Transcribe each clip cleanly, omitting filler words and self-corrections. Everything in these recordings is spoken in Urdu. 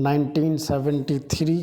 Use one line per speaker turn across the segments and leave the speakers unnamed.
1973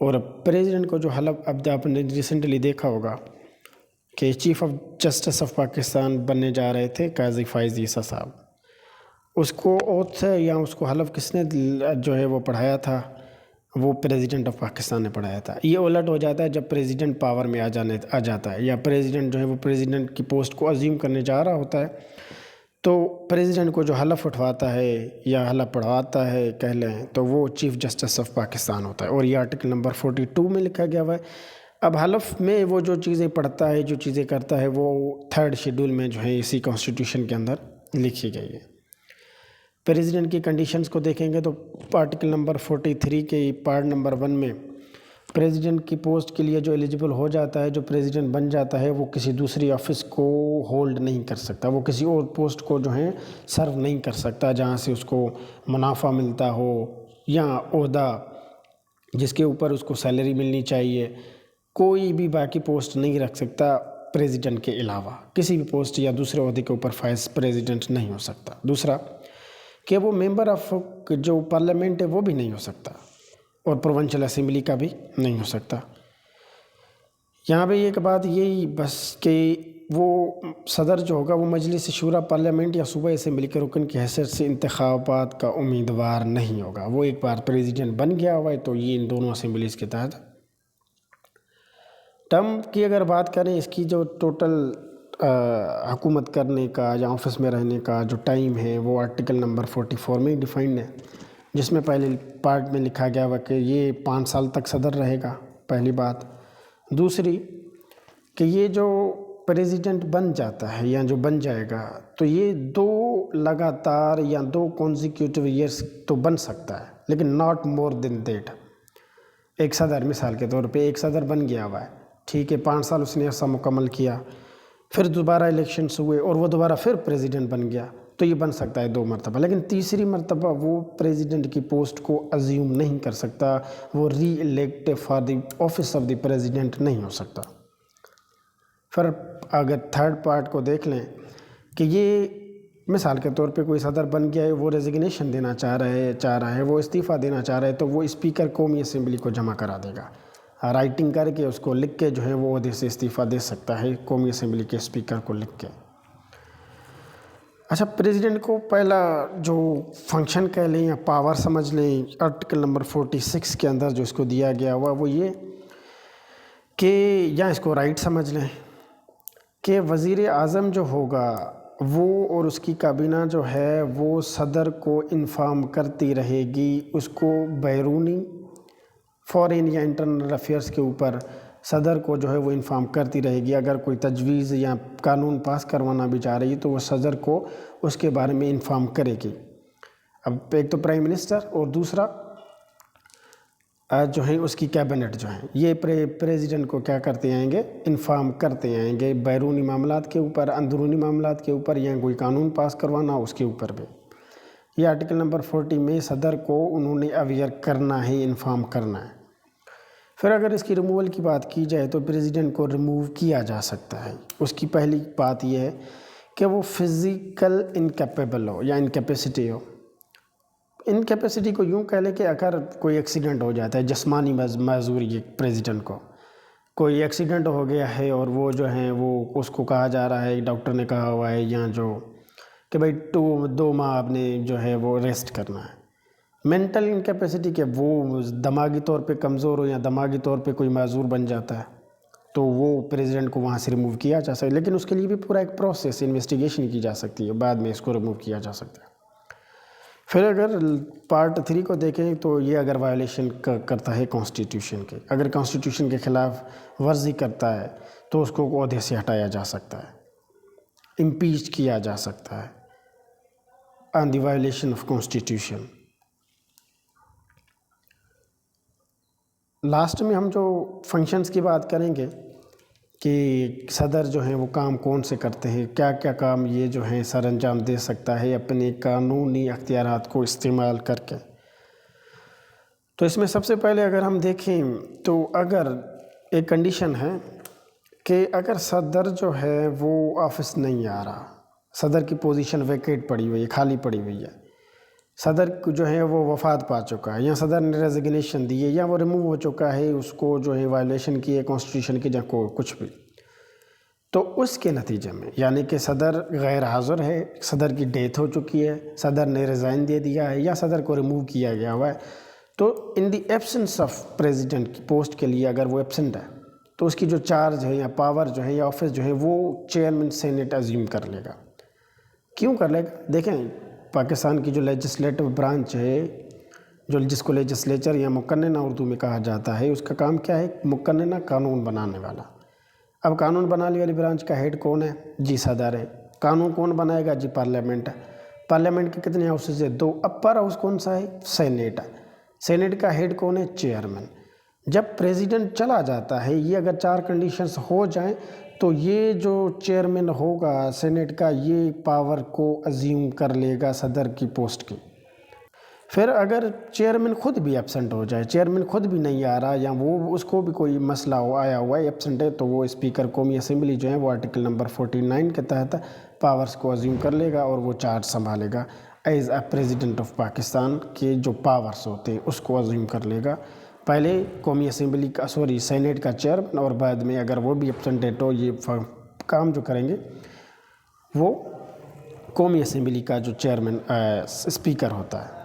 اور پریزیڈنٹ کو جو حلف، اب آپ نے ریسنٹلی دیکھا ہوگا کہ chief of justice of Pakistan بننے جا رہے تھے قاضی فائز عیسیٰ صاحب، اس کو اوتھ یا اس کو حلف کس نے جو ہے وہ پڑھایا تھا؟ وہ پریزیڈنٹ آف پاکستان نے پڑھایا تھا۔ یہ الٹ ہو جاتا ہے جب پریزیڈنٹ پاور میں آ جاتا ہے، یا پریزیڈنٹ جو ہے وہ پریزیڈنٹ کی پوسٹ کو ازیوم کرنے جا رہا ہوتا ہے، تو پریزیڈنٹ کو جو حلف اٹھواتا ہے یا حلف پڑھواتا ہے کہہ لیں، تو وہ چیف جسٹس آف پاکستان ہوتا ہے، اور یہ آرٹیکل نمبر 42 میں لکھا گیا ہوا ہے۔ اب حلف میں وہ جو چیزیں پڑھتا ہے، جو چیزیں کرتا ہے، وہ 3rd شیڈول میں جو ہے اسی کانسٹیٹیوشن کے اندر لکھی گئی ہے۔ پریزیڈنٹ کی کنڈیشنز کو دیکھیں گے تو آرٹیکل نمبر 43 کے پارٹ نمبر 1 میں پریزیڈنٹ کی پوسٹ کے لیے جو ایلیجیبل ہو جاتا ہے، جو پریزیڈنٹ بن جاتا ہے، وہ کسی دوسری آفس کو ہولڈ نہیں کر سکتا، وہ کسی اور پوسٹ کو جو ہے سرو نہیں کر سکتا جہاں سے اس کو منافع ملتا ہو، یا عہدہ جس کے اوپر اس کو سیلری ملنی چاہیے۔ کوئی بھی باقی پوسٹ نہیں رکھ سکتا پریزیڈنٹ کے علاوہ، کسی بھی پوسٹ یا دوسرے عہدے کے اوپر وائس پریزیڈنٹ نہیں ہو سکتا۔ دوسرا کہ وہ ممبر آف جو پارلیمنٹ ہے وہ بھی نہیں ہو سکتا، اور پروونشل اسمبلی کا بھی نہیں ہو سکتا۔ یہاں پہ ایک بات یہی بس کہ وہ صدر جو ہوگا وہ مجلس شورا پارلیمنٹ یا صوبہ اسمبلی کے رکن کی حیثیت سے انتخابات کا امیدوار نہیں ہوگا۔ وہ ایک بار پریزیڈنٹ بن گیا ہوا ہے تو یہ ان دونوں اسمبلیز کے تحت۔ ٹرم کی اگر بات کریں، اس کی جو ٹوٹل حکومت کرنے کا یا آفس میں رہنے کا جو ٹائم ہے وہ آرٹیکل نمبر 44 میں ڈیفائنڈ ہے، جس میں پہلے پارٹ میں لکھا گیا ہوا کہ یہ 5 سال تک صدر رہے گا، پہلی بات۔ دوسری کہ یہ جو پریزیڈنٹ بن جاتا ہے یا جو بن جائے گا تو یہ 2 لگاتار یا 2 کانزیکیوٹیو ایئرس تو بن سکتا ہے، لیکن ناٹ مور دین دیٹ۔ ایک صدر مثال کے طور پہ ایک صدر بن گیا ہوا ہے، ٹھیک ہے، 5 سال اس نے عرصہ مکمل کیا، پھر دوبارہ الیکشنز ہوئے اور وہ دوبارہ پھر پریزیڈنٹ بن گیا، تو یہ بن سکتا ہے 2 مرتبہ، لیکن تیسری مرتبہ وہ پریزیڈنٹ کی پوسٹ کو ازیوم نہیں کر سکتا، وہ reelect for the office of the president نہیں ہو سکتا۔ پھر اگر 3rd پارٹ کو دیکھ لیں کہ یہ مثال کے طور پہ کوئی صدر بن گیا ہے، وہ ریزگنیشن دینا چاہ رہا ہے، وہ استعفیٰ دینا چاہ رہا ہے، تو وہ اسپیکر قومی اسمبلی کو جمع کرا دے گا، رائٹنگ کر کے اس کو لکھ کے جو ہے وہ عہدے سے استعفیٰ دے سکتا ہے قومی اسمبلی کے اسپیکر کو لکھ کے۔ اچھا، پریزیڈنٹ کو پہلا جو فنکشن کہہ لیں یا پاور سمجھ لیں آرٹیکل نمبر 46 کے اندر جو اس کو دیا گیا ہوا وہ یہ کہ، یا اس کو رائٹ سمجھ لیں کہ وزیر اعظم جو ہوگا وہ اور اس کی کابینہ جو ہے وہ صدر کو انفارم کرتی رہے گی، اس کو بیرونی فارین یا انٹرنل افیئرس کے اوپر صدر کو جو ہے وہ انفارم کرتی رہے گی۔ اگر کوئی تجویز یا قانون پاس کروانا بھی چاہ رہی ہے تو وہ صدر کو اس کے بارے میں انفارم کرے گی۔ اب ایک تو پرائم منسٹر اور دوسرا جو ہے اس کی کیبنٹ جو ہے، یہ پریزیڈنٹ کو کیا کرتے آئیں گے؟ انفارم کرتے آئیں گے، بیرونی معاملات کے اوپر، اندرونی معاملات کے اوپر، یا کوئی قانون پاس کروانا اس کے اوپر بھی۔ یہ آرٹیکل نمبر 40 میں صدر کو انہوں نے اویئر کرنا ہے، انفارم کرنا ہے۔ پھر اگر اس کی ریموول کی بات کی جائے تو پریزیڈنٹ کو ریموو کیا جا سکتا ہے۔ اس کی پہلی بات یہ ہے کہ وہ فزیکل انکیپیبل ہو یا انکیپیسٹی ہو۔ انکیپیسٹی کو یوں کہہ لیں کہ اگر کوئی ایکسیڈنٹ ہو جاتا ہے، جسمانی معذوری ہے، پریزیڈنٹ کو کوئی ایکسیڈنٹ ہو گیا ہے اور وہ جو ہیں وہ اس کو کہا جا رہا ہے، ڈاکٹر نے کہا ہوا ہے یا جو کہ بھائی 2 ماہ آپ نے جو ہے وہ ریسٹ کرنا ہے۔ مینٹل انکیپیسٹی کہ وہ دماغی طور پہ کمزور ہو یا دماغی طور پہ کوئی معذور بن جاتا ہے تو وہ پریزیڈنٹ کو وہاں سے ریموو کیا جا سکتا ہے، لیکن اس کے لیے بھی پورا ایک پروسیس انویسٹیگیشن کی جا سکتی ہے، بعد میں اس کو ریموو کیا جا سکتا ہے۔ پھر اگر پارٹ 3 کو دیکھیں تو یہ اگر وائلیشن کرتا ہے کانسٹیٹیوشن کے، اگر کانسٹیٹیوشن کے خلاف ورزی کرتا ہے تو اس کو عہدے سے ہٹایا جا سکتا ہے، امپیچ کیا جا سکتا ہے آن دی وائلیشن آف کانسٹیٹیوشن۔ لاسٹ میں ہم جو فنکشنز کی بات کریں گے کہ صدر جو ہیں وہ کام کون سے کرتے ہیں، کیا کیا کام یہ جو ہیں سر انجام دے سکتا ہے اپنے قانونی اختیارات کو استعمال کر کے۔ تو اس میں سب سے پہلے اگر ہم دیکھیں تو اگر ایک کنڈیشن ہے کہ اگر صدر جو ہے وہ آفس نہیں آ رہا، صدر کی پوزیشن ویکیٹ پڑی ہوئی ہے، خالی پڑی ہوئی ہے، صدر جو ہے وہ وفات پا چکا ہے، یا صدر نے ریزگنیشن دی ہے، یا وہ ریموو ہو چکا ہے، اس کو جو ہے وائلیشن کی ہے کانسٹیٹیوشن کی، یا کچھ بھی، تو اس کے نتیجے میں یعنی کہ صدر غیر حاضر ہے، صدر کی ڈیتھ ہو چکی ہے، صدر نے ریزائن دے دیا ہے، یا صدر کو ریموو کیا گیا ہوا ہے، تو ان دی ایبسنس آف پریزیڈنٹ کی پوسٹ کے لیے اگر وہ ایبسنٹ ہے تو اس کی جو چارج ہے یا پاور جو ہے یا آفس جو ہے وہ چیئرمین سینیٹ ازیوم کر لے گا۔ کیوں کر لے گا؟ دیکھیں پاکستان کی جو لیجسلیٹو برانچ ہے، جس کو لیجسلیچر یا مقننہ اردو میں کہا جاتا ہے، اس کا کام کیا ہے؟ مقننہ، قانون بنانے والا۔ اب قانون بنانے والی برانچ کا ہیڈ کون ہے؟ جی صدر ہے۔ قانون کون بنائے گا؟ جی پارلیمنٹ ہے۔ پارلیمنٹ کے کتنے ہاؤسز ہیں؟ 2۔ اپر ہاؤس کون سا ہے؟ سینیٹ ہے۔ سینیٹ کا ہیڈ کون ہے؟ چیئرمین۔ جب پریزیڈنٹ چلا جاتا ہے، یہ اگر 4 کنڈیشنز ہو جائیں تو یہ جو چیئرمین ہوگا سینیٹ کا، یہ پاور کو ازیوم کر لے گا صدر کی پوسٹ کی۔ پھر اگر چیئرمین خود بھی ایبسنٹ ہو جائے، چیئرمین خود بھی نہیں آ رہا، یا وہ اس کو بھی کوئی مسئلہ آیا ہوا ہے، ایبسنٹ ہے، تو وہ اسپیکر قومی اسمبلی جو ہے وہ آرٹیکل نمبر 49 کے تحت پاورز کو ازیوم کر لے گا اور وہ چارج سنبھالے گا as a president of Pakistan کے جو پاورز ہوتے ہیں اس کو ازیوم کر لے گا۔ پہلے قومی اسمبلی کا سینیٹ کا چیئرمین، اور بعد میں اگر وہ بھی ایبسنٹ ہے تو یہ کام جو کریں گے وہ قومی اسمبلی کا جو چیئرمین اسپیکر ہوتا ہے۔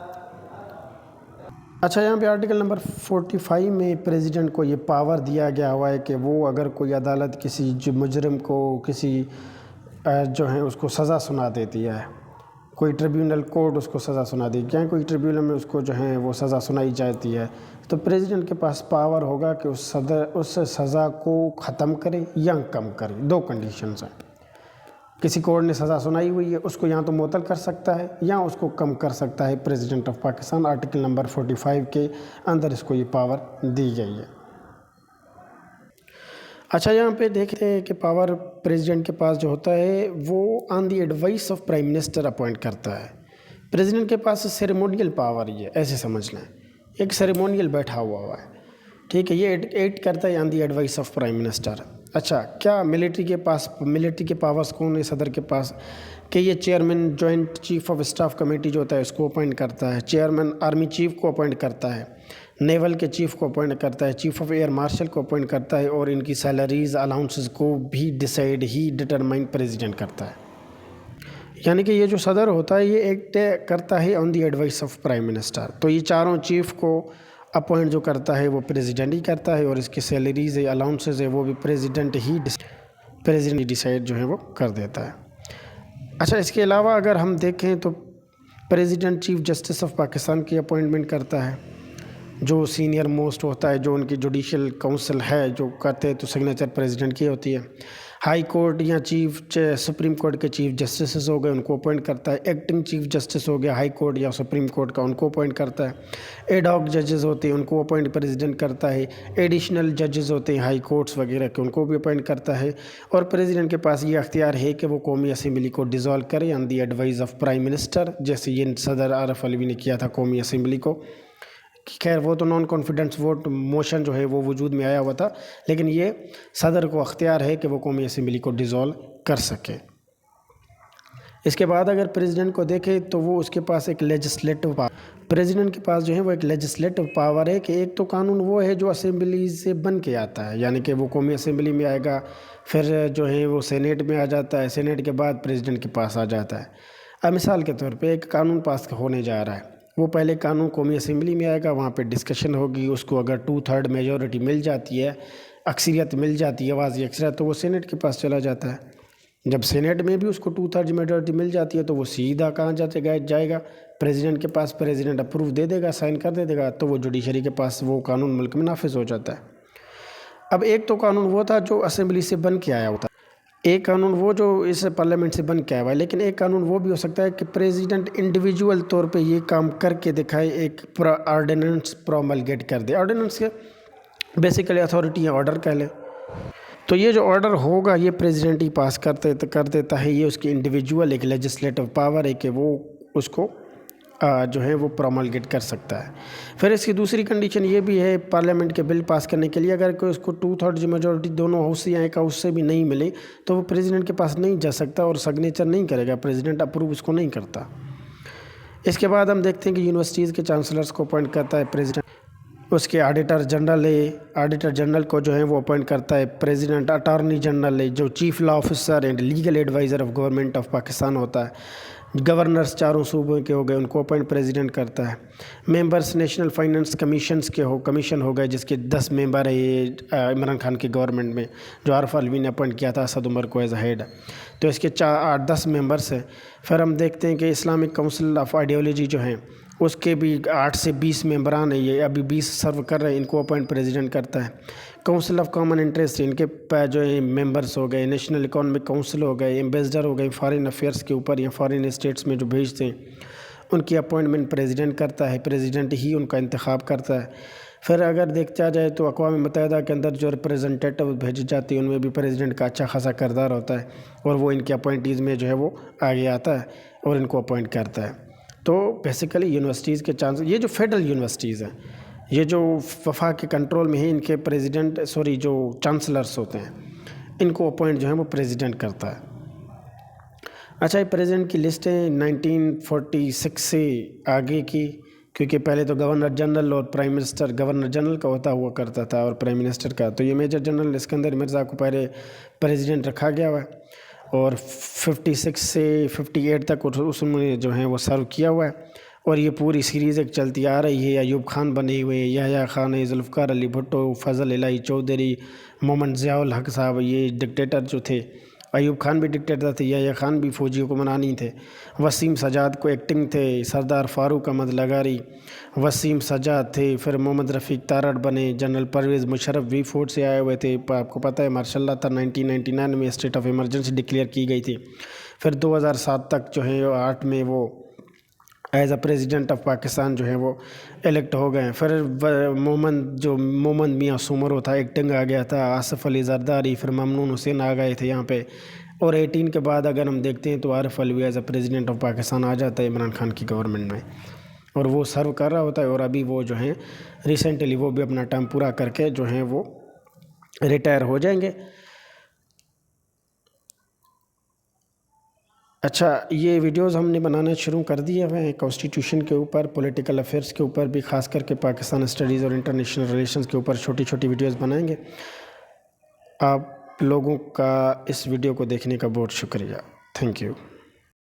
اچھا، یہاں پہ آرٹیکل نمبر 45 میں پریزیڈنٹ کو یہ پاور دیا گیا ہوا ہے کہ وہ اگر کوئی عدالت کسی مجرم کو کسی جو ہے اس کو سزا سنا دیتی ہے، کوئی ٹریبیونل کورٹ اس کو سزا سنا دی، کیا کوئی ٹریبیونل میں اس کو جو ہے وہ سزا سنائی جاتی ہے، تو پریزیڈنٹ کے پاس پاور ہوگا کہ اس سزا کو ختم کرے یا کم کرے۔ 2 کنڈیشنز ہیں۔ کسی کورٹ نے سزا سنائی ہوئی ہے، اس کو یا تو معطل کر سکتا ہے یا اس کو کم کر سکتا ہے president of Pakistan. Article number 45 کے اندر اس کو یہ پاور دی گئی ہے۔ اچھا، یہاں پہ دیکھتے ہیں کہ پاور پریزیڈنٹ کے پاس جو ہوتا ہے وہ on the advice of prime minister appoint کرتا ہے۔ پریزیڈنٹ کے پاس سیریمونیل پاور یہ ایسے سمجھ لیں، ایک سیریمونیل بیٹھا ہوا ہے، ٹھیک ہے، یہ ایکٹ کرتا ہے آن the advice of prime minister. اچھا، کیا ملٹری کے پاورز کون ہے صدر کے پاس؟ کہ یہ chairman joint chief of staff committee جو ہوتا ہے اس کو اپوائنٹ کرتا ہے، چیئرمین آرمی چیف کو اپوائنٹ کرتا ہے، نیول کے چیف کو اپوائنٹ کرتا ہے، چیف آف ایئر مارشل کو اپوائنٹ کرتا ہے، اور ان کی سیلریز الاؤنسز کو بھی ڈٹرمائن پریزیڈنٹ کرتا ہے۔ یعنی کہ یہ جو صدر ہوتا ہے یہ ایکٹ کرتا ہے آن the advice of prime minister. تو یہ چاروں چیف کو اپوائنٹ جو کرتا ہے وہ پریزیڈنٹ ہی کرتا ہے، اور اس کی سیلریز ہے، الاؤنسز ہے، وہ بھی پریزیڈنٹ ہی ڈیسائیڈ جو ہے وہ کر دیتا ہے۔ اچھا، اس کے علاوہ اگر ہم دیکھیں تو president chief justice of Pakistan کی اپوائنٹمنٹ کرتا ہے، جو سینئر موسٹ ہوتا ہے، جو ان کی جوڈیشل کونسل ہے جو کرتے ہیں، تو سگنیچر پریزیڈنٹ کی ہوتی ہے۔ ہائی کورٹ یا سپریم کورٹ کے چیف جسٹسز ہو گئے، ان کو اپوائنٹ کرتا ہے۔ ایکٹنگ چیف جسٹس ہو گیا ہائی کورٹ یا سپریم کورٹ کا، ان کو اپوائنٹ کرتا ہے۔ ایڈ ہاک ججز ہوتے ہیں، ان کو اپوائنٹ پریزیڈنٹ کرتا ہے۔ ایڈیشنل ججز ہوتے ہیں ہائی کورٹس وغیرہ کے، ان کو بھی اپوائنٹ کرتا ہے۔ اور پریزیڈنٹ کے پاس یہ اختیار ہے کہ وہ قومی اسمبلی کو ڈیزالو کرے آن دی ایڈوائز آف پرائم منسٹر، جیسے یہ صدر عارف علوی نے کیا تھا قومی اسمبلی کو۔ خیر وہ تو نان کانفیڈنس ووٹ موشن جو ہے وہ وجود میں آیا ہوا تھا، لیکن یہ صدر کو اختیار ہے کہ وہ قومی اسمبلی کو ڈیزالو کر سکے۔ اس کے بعد اگر پریزیڈنٹ کو دیکھیں تو وہ اس کے پاس ایک لیجسلیٹو پاور، پریزیڈنٹ کے پاس جو ہے وہ ایک لیجسلیٹو پاور ہے کہ ایک تو قانون وہ ہے جو اسمبلی سے بن کے آتا ہے، یعنی کہ وہ قومی اسمبلی میں آئے گا، پھر جو ہے وہ سینیٹ میں آ جاتا ہے، سینیٹ کے بعد پریزیڈنٹ کے پاس آ جاتا ہے۔ اب مثال کے طور پہ ایک قانون پاس ہونے جا رہا ہے، وہ پہلے قانون قومی اسمبلی میں آئے گا، وہاں پہ ڈسکشن ہوگی، اس کو اگر 2/3 میجورٹی مل جاتی ہے، اکثریت مل جاتی ہے، آوازی اکثریت، تو وہ سینیٹ کے پاس چلا جاتا ہے۔ جب سینیٹ میں بھی اس کو 2/3 میجورٹی مل جاتی ہے تو وہ سیدھا کہاں جائے گا؟ پریزیڈنٹ کے پاس، پریزیڈنٹ اپروو دے دے گا، سائن کر دے گا، تو وہ جوڈیشری کے پاس وہ قانون ملک میں نافذ ہو جاتا ہے۔ اب ایک تو قانون وہ تھا جو اسمبلی سے بن کے آیا ہوتا ہے، ایک قانون وہ جو اس پارلیمنٹ سے بن کے آیا ہوا ہے، لیکن ایک قانون وہ بھی ہو سکتا ہے کہ پریزیڈنٹ انڈیویجول طور پہ یہ کام کر کے دکھائے، ایک آرڈیننس پروملگیٹ کر دے۔ آرڈیننس کے بیسیکلی اتھارٹی ہے، آرڈر کہہ لیں، تو یہ جو آرڈر ہوگا یہ پریزیڈنٹ ہی پاس کر دیتا ہے، یہ اس کی انڈیویجول ایک لیجسلیٹو پاور ہے کہ وہ اس کو جو ہے وہ پروملگیٹ کر سکتا ہے۔ پھر اس کی دوسری کنڈیشن یہ بھی ہے پارلیمنٹ کے بل پاس کرنے کے لیے، اگر کوئی اس کو 2/3 میجورٹی دونوں ہاؤس یا ایک ہاؤس سے بھی نہیں ملے تو وہ پریزیڈنٹ کے پاس نہیں جا سکتا اور سگنیچر نہیں کرے گا، پریزیڈنٹ اپروو اس کو نہیں کرتا۔ اس کے بعد ہم دیکھتے ہیں کہ یونیورسٹیز کے چانسلرز کو اپوائنٹ کرتا ہے پریزیڈنٹ، اس کے آڈیٹر جنرل کو جو ہے وہ اپوائنٹ کرتا ہے پریزیڈنٹ، اٹارنی جنرل ہے جو chief law officer and legal adviser of government of Pakistan ہوتا ہے، گورنرز چاروں صوبوں کے ہو گئے ان کو اپوائنٹ پریزیڈنٹ کرتا ہے، ممبرس نیشنل فائنانس کمیشن ہو گئے جس کے 10 ممبر ہے یہ عمران خان کی گورنمنٹ میں، جو عارف الوی نے اپوائنٹ کیا تھا اسد عمر کو ایز اے ہیڈ، تو اس کے 10 ممبرس ہیں۔ پھر ہم دیکھتے ہیں کہ اسلامک کونسل آف آئیڈیالوجی جو ہیں اس کے بھی 8 سے 20 ممبران ہیں، یہ ابھی 20 سرو کر رہے ہیں، ان کو اپوائنٹ پریزیڈنٹ کرتا ہے۔ Council of common interest in کے جو ہے ممبرس ہو گئے، نیشنل اکانومک کونسل ہو گئے، ایمبیسڈر ہو گئے فارن افیئرس کے اوپر یا فارن اسٹیٹس میں جو بھیجتے ہیں ان کی اپوائنٹمنٹ پریزیڈنٹ کرتا ہے، پریزیڈنٹ ہی ان کا انتخاب کرتا ہے۔ پھر اگر دیکھا جائے تو اقوام متحدہ کے اندر جو ریپریزنٹیٹو بھیجی جاتی ہیں ان میں بھی پریزیڈنٹ کا اچھا خاصا کردار ہوتا ہے اور وہ ان کے اپوائنٹیز میں جو ہے وہ آگے آتا ہے اور ان کو اپوائنٹ کرتا ہے۔ تو بیسیکلی یونیورسٹیز کے یہ جو فیڈرل یونیورسٹیز ہیں، یہ جو وفاق کے کنٹرول میں ہیں، ان کے جو چانسلرز ہوتے ہیں ان کو اپوائنٹ جو ہے وہ پریزیڈنٹ کرتا ہے۔ اچھا، یہ پریزیڈنٹ کی لسٹیں 1946 سے آگے کی، کیونکہ پہلے تو گورنر جنرل اور پرائم منسٹر گورنر جنرل کا ہوتا ہوا کرتا تھا اور پرائم منسٹر کا، تو یہ میجر جنرل اسکندر مرزا کو پہلے پریزیڈنٹ رکھا گیا ہوا ہے اور 56 سے 58 تک اس میں جو ہے وہ سرو کیا ہوا ہے، اور یہ پوری سیریز ایک چلتی آ رہی ہے۔ ایوب خان بنے ہوئے، یحییٰ خان، ذوالفقار علی بھٹو، فضل الہی چودھری، محمد ضیاء الحق صاحب، یہ ڈکٹیٹر جو تھے۔ ایوب خان بھی ڈکٹیٹر تھے، یحییٰ خان بھی فوجی حکمرانی تھے، وسیم سجاد کو ایکٹنگ تھے، سردار فاروق احمد لغاری، وسیم سجاد تھے، پھر محمد رفیق تارڑ بنے، جنرل پرویز مشرف وی فورٹ سے آئے ہوئے تھے، آپ کو پتہ ہے ماشاء اللہ تھا 1999 میں اسٹیٹ آف ایمرجنسی ڈکلیئر کی گئی تھی۔ پھر 2007 تک جو ہے 8 میں وہ as a president of Pakistan جو ہے وہ الیکٹ ہو گئے ہیں۔ پھر محمد میاں سومرو تھا، ایکٹنگ آ گیا تھا، آصف علی زرداری، پھر ممنون حسین آ گئے تھے یہاں پہ، اور 18 کے بعد اگر ہم دیکھتے ہیں تو Arif Alvi as a president of Pakistan آ جاتا ہے عمران خان کی گورنمنٹ میں، اور وہ سرو کر رہا ہوتا ہے، اور ابھی وہ جو ہیں ریسنٹلی وہ بھی اپنا ٹائم پورا کر کے جو ہیں وہ ریٹائر ہو جائیں گے۔ اچھا، یہ ویڈیوز ہم نے بنانا شروع کر دیے ہوئے ہیں کانسٹیٹیوشن کے اوپر، پولیٹیکل افیئرس کے اوپر بھی، خاص کر کے پاکستان اسٹڈیز اور انٹرنیشنل ریلیشنز کے اوپر چھوٹی چھوٹی ویڈیوز بنائیں گے۔ آپ لوگوں کا اس ویڈیو کو دیکھنے کا بہت شکریہ، تھینک یو۔